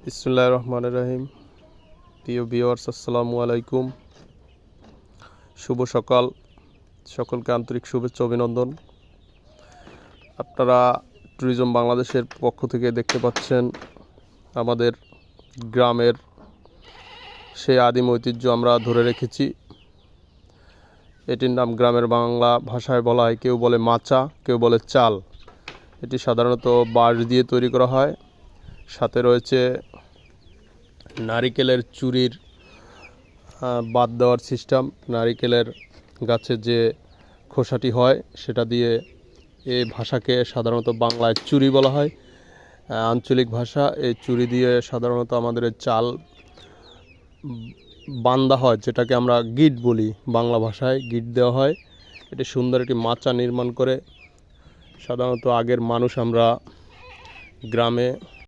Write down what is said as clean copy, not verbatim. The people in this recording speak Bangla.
বিসমিল্লাহির রহমানির রহিম। প্রিয় ভিউয়ার্স, আসসালামু আলাইকুম। শুভ সকাল, সকলকে আন্তরিক শুভেচ্ছা অভিনন্দন। আপনারা ট্যুরিজম বাংলাদেশের পক্ষ থেকে দেখতে পাচ্ছেন আমাদের গ্রামের সেই আদিম ঐতিহ্য আমরা ধরে রেখেছি। এটির নাম গ্রামের বাংলা ভাষায় বলা হয়, কেউ বলে মাচা, কেউ বলে চাল। এটি সাধারণত বাঁশ দিয়ে তৈরি করা হয়। সাথে রয়েছে নারিকেলের চুরির বাদ দেওয়ার সিস্টেম। নারিকেলের গাছে যে খোসাটি হয় সেটা দিয়ে এই ভাষাকে সাধারণত বাংলায় চুরি বলা হয়, আঞ্চলিক ভাষা। এই চুরি দিয়ে সাধারণত আমাদের চাল বান্দা হয়, যেটাকে আমরা গিট বলি, বাংলা ভাষায় গিট দেওয়া হয়। এটি সুন্দর একটি মাচা নির্মাণ করে সাধারণত আগের মানুষ আমরা গ্রামে